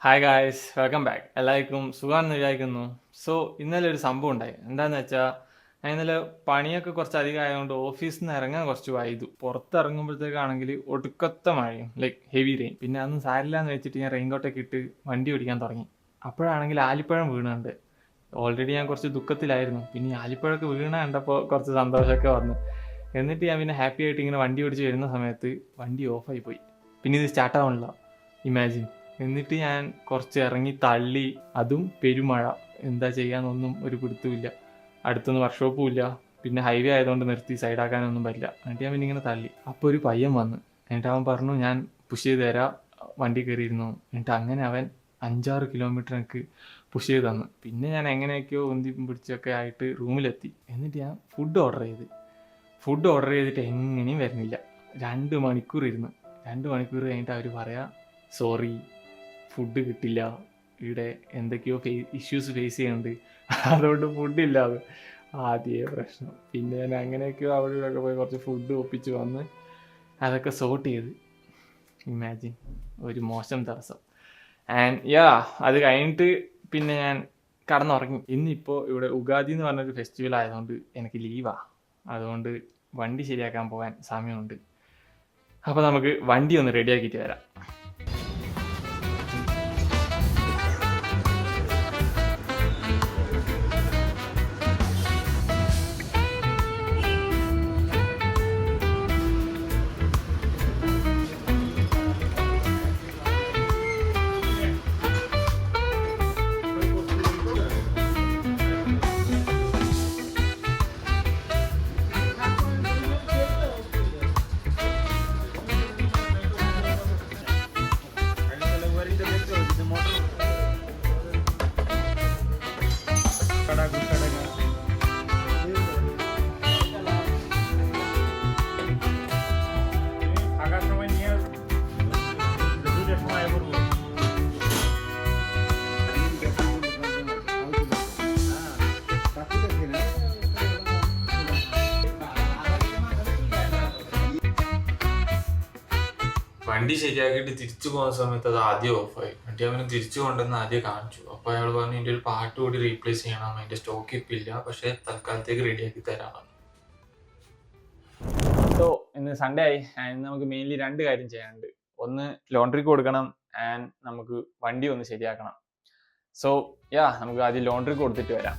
Hi guys, welcome back. എല്ലാവർക്കും സുഖമാണെന്ന് വിചാരിക്കുന്നു. സോ ഇന്നലെ ഒരു സംഭവം ഉണ്ടായി. എന്താണെന്ന് വെച്ചാൽ ഞാൻ ഇന്നലെ പണിയൊക്കെ കുറച്ച് അധികം ആയതുകൊണ്ട് ഓഫീസിൽ നിന്ന് ഇറങ്ങാൻ കുറച്ച് വൈകി. പുറത്തിറങ്ങുമ്പോഴത്തേക്കാണെങ്കിൽ ഒടുക്കത്തെ മഴയും ലൈക്ക് ഹെവി റെയിൻ. പിന്നെ അതൊന്നും സാരില്ല എന്ന് വെച്ചിട്ട് ഞാൻ റെയിൻകോട്ടൊക്കെ ഇട്ട് വണ്ടി ഓടിക്കാൻ തുടങ്ങി. അപ്പോഴാണെങ്കിൽ ആലിപ്പഴം വീണുണ്ട്. ഓൾറെഡി ഞാൻ കുറച്ച് ദുഃഖത്തിലായിരുന്നു. പിന്നെ ഈ ആലിപ്പഴമൊക്കെ വീണ കണ്ടപ്പോൾ കുറച്ച് സന്തോഷമൊക്കെ വന്നു. എന്നിട്ട് ഞാൻ പിന്നെ ഹാപ്പി ആയിട്ട് ഇങ്ങനെ വണ്ടി ഓടിച്ച് വരുന്ന സമയത്ത് വണ്ടി ഓഫായി പോയി. പിന്നെ ഇത് സ്റ്റാർട്ട് ആവണില്ല. ഇമാജിൻ. എന്നിട്ട് ഞാൻ കുറച്ച് ഇറങ്ങി തള്ളി. അതും പെരുമഴ. എന്താ ചെയ്യാന്നൊന്നും ഒരു പിടുത്തമില്ല. അടുത്തൊന്നും വർക്ക്ഷോപ്പും ഇല്ല. പിന്നെ ഹൈവേ ആയതുകൊണ്ട് നിർത്തി സൈഡാക്കാനൊന്നും പറ്റില്ല. എന്നിട്ട് ഞാൻ പിന്നെ ഇങ്ങനെ തള്ളി. അപ്പോൾ ഒരു പയ്യൻ വന്ന്. എന്നിട്ട് അവൻ പറഞ്ഞു ഞാൻ പുഷ് ചെയ്ത് തരാം, വണ്ടി കയറിയിരുന്നു. എന്നിട്ട് അങ്ങനെ അവൻ 5-6 കിലോമീറ്റർ എനിക്ക് പുഷ് ചെയ്ത് തന്നു. പിന്നെ ഞാൻ എങ്ങനെയൊക്കെയോ ഉന്തി പിടിച്ചൊക്കെ ആയിട്ട് റൂമിലെത്തി. എന്നിട്ട് ഞാൻ ഫുഡ് ഓർഡർ ചെയ്തിട്ട് എങ്ങനെയും വരുന്നില്ല. 2 മണിക്കൂർ ഇരുന്ന്. 2 മണിക്കൂർ കഴിഞ്ഞിട്ട് അവർ പറയാം സോറി, ഫുഡ് കിട്ടില്ല, ഇവിടെ എന്തൊക്കെയോ ഇഷ്യൂസ് ഫേസ് ചെയ്യുന്നുണ്ട്, അതുകൊണ്ട് ഫുഡില്ലാതെ. ആദ്യമേ പ്രശ്നം. പിന്നെ ഞാൻ അങ്ങനെയൊക്കെയോ അവിടെ ഇവിടെയൊക്കെ പോയി കുറച്ച് ഫുഡ് ഒപ്പിച്ച് വന്ന് അതൊക്കെ സോർട്ട് ചെയ്ത്. ഇമാജിൻ, ഒരു മോശം ദിവസം. ആൻഡ് അത് കഴിഞ്ഞിട്ട് പിന്നെ ഞാൻ കടന്നുറങ്ങി. ഇന്നിപ്പോൾ ഇവിടെ ഉഗാദി എന്ന് പറഞ്ഞൊരു ഫെസ്റ്റിവൽ ആയതുകൊണ്ട് എനിക്ക് ലീവാ. അതുകൊണ്ട് വണ്ടി ശരിയാക്കാൻ പോകാൻ സമയമുണ്ട്. അപ്പോൾ നമുക്ക് വണ്ടി ഒന്ന് റെഡിയാക്കിയിട്ട് വരാം. വണ്ടി ശരിയാക്കിയിട്ട് തിരിച്ചു പോകുന്ന സമയത്ത് അത് ആദ്യം ഓഫായി. എന്നിട്ട് അവന് തിരിച്ചു കൊണ്ടുവന്ന് ആദ്യം കാണിച്ചു. അപ്പോൾ അയാൾ പറഞ്ഞു എൻ്റെ ഒരു പാർട്ട് കൂടി റീപ്ലേസ് ചെയ്യണം, അതിൻ്റെ സ്റ്റോക്ക് ഇപ്പം ഇല്ല, പക്ഷേ തൽക്കാലത്തേക്ക് റെഡിയാക്കി തരാമെന്ന്. സോ ഇന്ന് സൺഡേ ആയി. ഇന്ന് നമുക്ക് മെയിൻലി 2 കാര്യം ചെയ്യാനുണ്ട്. ഒന്ന് ലോണ്ടറിക്ക് കൊടുക്കണം, ആൻഡ് നമുക്ക് വണ്ടി ഒന്ന് ശരിയാക്കണം. സോ നമുക്ക് ആദ്യം ലോണ്ടറിക്ക് കൊടുത്തിട്ട് വരാം.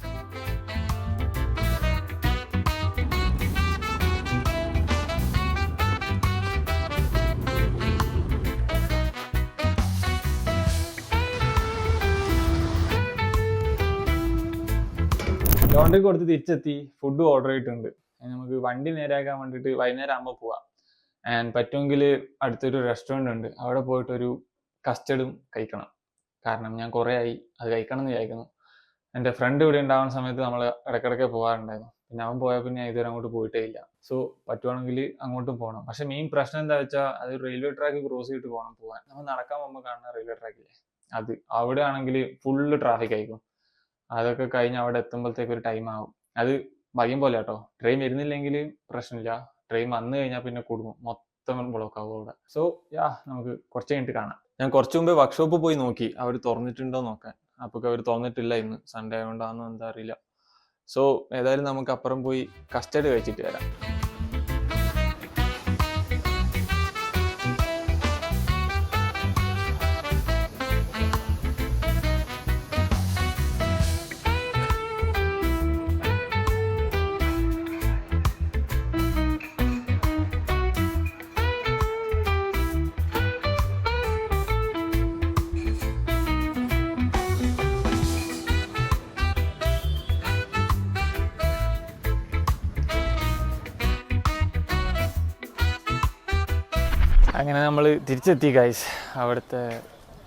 ലോണ്ടറി കൊടുത്ത് തിരിച്ചെത്തി. ഫുഡ് ഓർഡർ ചെയ്തിട്ടുണ്ട്. നമുക്ക് വണ്ടി നേരെയാക്കാൻ വേണ്ടിയിട്ട് വൈകുന്നേരം ആകുമ്പോൾ പോവാം. ആൻഡ് പറ്റുമെങ്കിൽ അടുത്തൊരു റെസ്റ്റോറൻറ്റ് ഉണ്ട്, അവിടെ പോയിട്ടൊരു കസ്റ്റർഡും കഴിക്കണം. കാരണം ഞാൻ കുറേ ആയി അത് കഴിക്കണം എന്ന് വിചാരിക്കുന്നു. എൻ്റെ ഫ്രണ്ട് ഇവിടെ ഉണ്ടാകുന്ന സമയത്ത് നമ്മൾ ഇടയ്ക്കിടയ്ക്ക് പോകാറുണ്ടായിരുന്നു. പിന്നെ അവൻ പോയാൽ പിന്നെ ഇതുവരെ അങ്ങോട്ട് പോയിട്ടേ ഇല്ല. സോ പറ്റുവാണെങ്കിൽ അങ്ങോട്ടും പോകണം. പക്ഷേ മെയിൻ പ്രശ്നം എന്താ വെച്ചാൽ അത് റെയിൽവേ ട്രാക്ക് ക്രോസ് ചെയ്തിട്ട് പോകാൻ. നമ്മൾ നടക്കാൻ പോകുമ്പോൾ കാണുന്ന റെയിൽവേ ട്രാക്കില്ലേ, അത് അവിടെ ആണെങ്കിൽ ഫുള്ള് ട്രാഫിക് ആയിരിക്കും. അതൊക്കെ കഴിഞ്ഞ് അവിടെ എത്തുമ്പോഴത്തേക്ക് ഒരു ടൈം ആകും. അത് ഭാഗ്യം പോലെ കേട്ടോ. ട്രെയിൻ വരുന്നില്ലെങ്കിൽ പ്രശ്നമില്ല. ട്രെയിൻ വന്നു കഴിഞ്ഞാൽ പിന്നെ കുടുങ്ങും, മൊത്തം ബ്ലോക്ക് ആവും അവിടെ. സോ നമുക്ക് കുറച്ച് കഴിഞ്ഞിട്ട് കാണാം. ഞാൻ കുറച്ച് മുമ്പ് വർക്ക്ഷോപ്പ് പോയി നോക്കി അവർ തുറന്നിട്ടുണ്ടോ നോക്കാൻ. അപ്പോൾ അവർ തുറന്നിട്ടില്ല. ഇന്ന് സൺഡേ ആയതുകൊണ്ടാണെന്നോ എന്താ അറിയില്ല. സോ ഏതായാലും നമുക്ക് അപ്പുറം പോയി കസ്റ്റർഡ് കഴിച്ചിട്ട് വരാം. അങ്ങനെ നമ്മൾ തിരിച്ചെത്തി ഗൈസ്. അവിടുത്തെ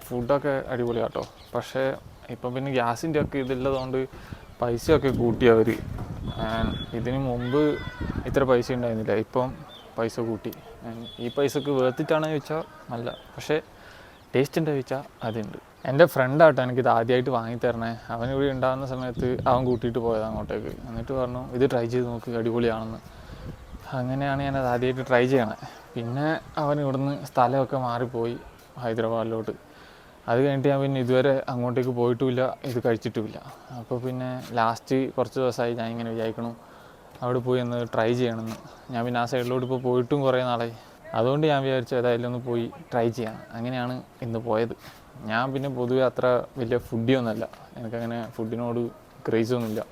ഫുഡൊക്കെ അടിപൊളി കേട്ടോ. പക്ഷേ ഇപ്പം പിന്നെ ഗ്യാസിൻ്റെ ഒക്കെ ഇതുള്ളതുകൊണ്ട് പൈസയൊക്കെ കൂട്ടി അവർ. ഇതിന് മുമ്പ് ഇത്ര പൈസ ഉണ്ടായിരുന്നില്ല, ഇപ്പം പൈസ കൂട്ടി. ഈ പൈസക്ക് വേർത്തിട്ടാണെന്ന് ചോദിച്ചാൽ നല്ല, പക്ഷേ ടേസ്റ്റ് ഉണ്ടോ ചോദിച്ചാൽ അതുണ്ട്. എൻ്റെ ഫ്രണ്ടാട്ടോ എനിക്കിത് ആദ്യമായിട്ട് വാങ്ങിത്തരണേ. അവനിവിടെ ഉണ്ടാകുന്ന സമയത്ത് അവൻ കൂട്ടിയിട്ട് പോയത് അങ്ങോട്ടേക്ക്. എന്നിട്ട് പറഞ്ഞു ഇത് ട്രൈ ചെയ്ത് നോക്ക്, അടിപൊളിയാണെന്ന്. അങ്ങനെയാണ് ഞാനത് ആദ്യമായിട്ട് ട്രൈ ചെയ്യണേ. പിന്നെ അവൻ ഇവിടുന്ന് സ്ഥലമൊക്കെ മാറിപ്പോയി ഹൈദരാബാദിലോട്ട്. അത് കഴിഞ്ഞിട്ട് ഞാൻ പിന്നെ ഇതുവരെ അങ്ങോട്ടേക്ക് പോയിട്ടുമില്ല, ഇത് കഴിച്ചിട്ടുമില്ല. അപ്പോൾ പിന്നെ ലാസ്റ്റ് കുറച്ച് ദിവസമായി ഞാൻ ഇങ്ങനെ വിചാരിക്കണം അവിടെ പോയി ഒന്ന് ട്രൈ ചെയ്യണമെന്ന്. ഞാൻ പിന്നെ ആ സൈഡിലോട്ട് ഇപ്പോൾ പോയിട്ടും കുറേ നാളായി. അതുകൊണ്ട് ഞാൻ വിചാരിച്ചു ഏതായാലും ഒന്ന് പോയി ട്രൈ ചെയ്യാം. അങ്ങനെയാണ് ഇന്ന് പോയത്. ഞാൻ പിന്നെ പൊതുവെ അത്ര വലിയ ഫുഡിയൊന്നുമല്ല, എനിക്കങ്ങനെ ഫുഡിനോട് ക്രേസൊന്നുമില്ല.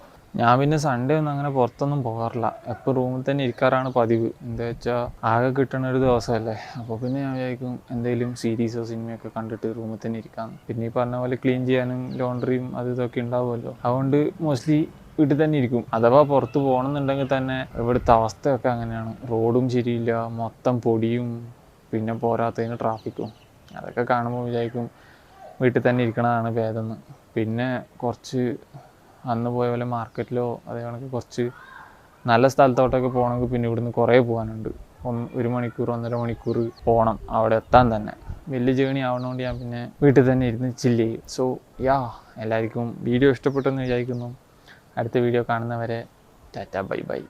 ഞാൻ പിന്നെ സൺഡേ ഒന്നും അങ്ങനെ പുറത്തൊന്നും പോകാറില്ല, എപ്പോൾ റൂമിൽ തന്നെ ഇരിക്കാറാണ് പതിവ്. എന്താ വെച്ചാൽ ആകെ കിട്ടുന്ന ഒരു ദിവസമല്ലേ. അപ്പോൾ പിന്നെ ഞാൻ വിചാരിക്കും എന്തെങ്കിലും സീരീസോ സിനിമയൊക്കെ കണ്ടിട്ട് റൂമിൽ തന്നെ ഇരിക്കാം. പിന്നെ ഈ പറഞ്ഞ പോലെ ക്ലീൻ ചെയ്യാനും ലോണ്ടറിയും അത് ഇതൊക്കെ ഉണ്ടാവുമല്ലോ. അതുകൊണ്ട് മോസ്റ്റ്ലി വീട്ടിൽ തന്നെ ഇരിക്കും. അഥവാ പുറത്ത് പോകണമെന്നുണ്ടെങ്കിൽ തന്നെ ഇവിടുത്തെ അവസ്ഥയൊക്കെ അങ്ങനെയാണ്. റോഡും ശരിയില്ല, മൊത്തം പൊടിയും, പിന്നെ പോരാത്തതിന് ട്രാഫിക്കും. അതൊക്കെ കാണുമ്പോൾ വിചാരിക്കും വീട്ടിൽ തന്നെ ഇരിക്കണതാണ് ഭേദമെന്ന്. പിന്നെ കുറച്ച് അന്ന് പോയ പോലെ മാർക്കറ്റിലോ അതേകണക്ക് കുറച്ച് നല്ല സ്ഥലത്തോട്ടൊക്കെ പോകണമെങ്കിൽ പിന്നെ ഇവിടുന്ന് കുറേ പോകാനുണ്ട്. 1 മണിക്കൂർ 1.5 മണിക്കൂർ പോകണം അവിടെ എത്താൻ തന്നെ. വലിയ ജേണി ആവുന്നതുകൊണ്ട് ഞാൻ പിന്നെ വീട്ടിൽ തന്നെ ഇരുന്ന് ചില്ല് ചെയ്യും. സോ എല്ലാവർക്കും വീഡിയോ ഇഷ്ടപ്പെട്ടെന്ന് വിചാരിക്കുന്നു. അടുത്ത വീഡിയോ കാണുന്നവരെ ടാറ്റ ബൈ ബൈ.